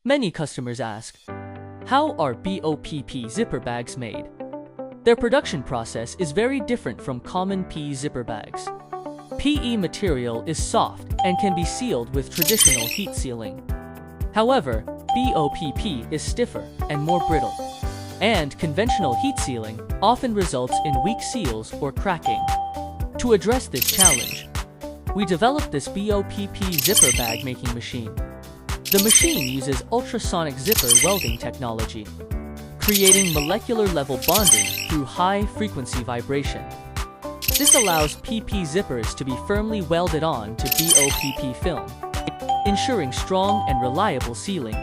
Many customers ask, how are BOPP zipper bags made? Their production process is very different from common PE zipper bags. PE material is soft and can be sealed with traditional heat sealing. However, BOPP is stiffer and more brittle, and conventional heat sealing often results in weak seals or cracking. To address this challenge, we developed this BOPP zipper bag making machine. The machine uses ultrasonic zipper welding technology, creating molecular level bonding through high-frequency vibration. This allows PP zippers to be firmly welded on to BOPP film, ensuring strong and reliable sealing.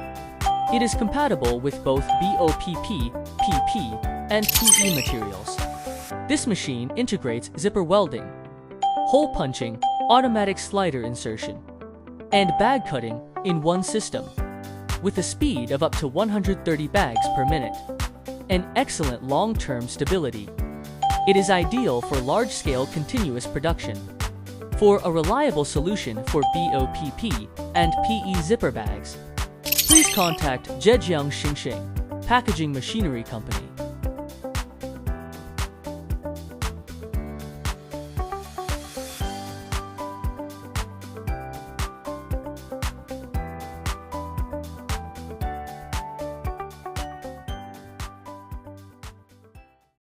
It is compatible with both BOPP, PP, and PE materials. This machine integrates zipper welding, hole punching, automatic slider insertion, and bag cutting in one system, with a speed of up to 130 bags per minute, and excellent long-term stability. It is ideal for large-scale continuous production. For a reliable solution for BOPP and PE zipper bags, please contact Zhejiang Xinxin Packaging Machinery Company.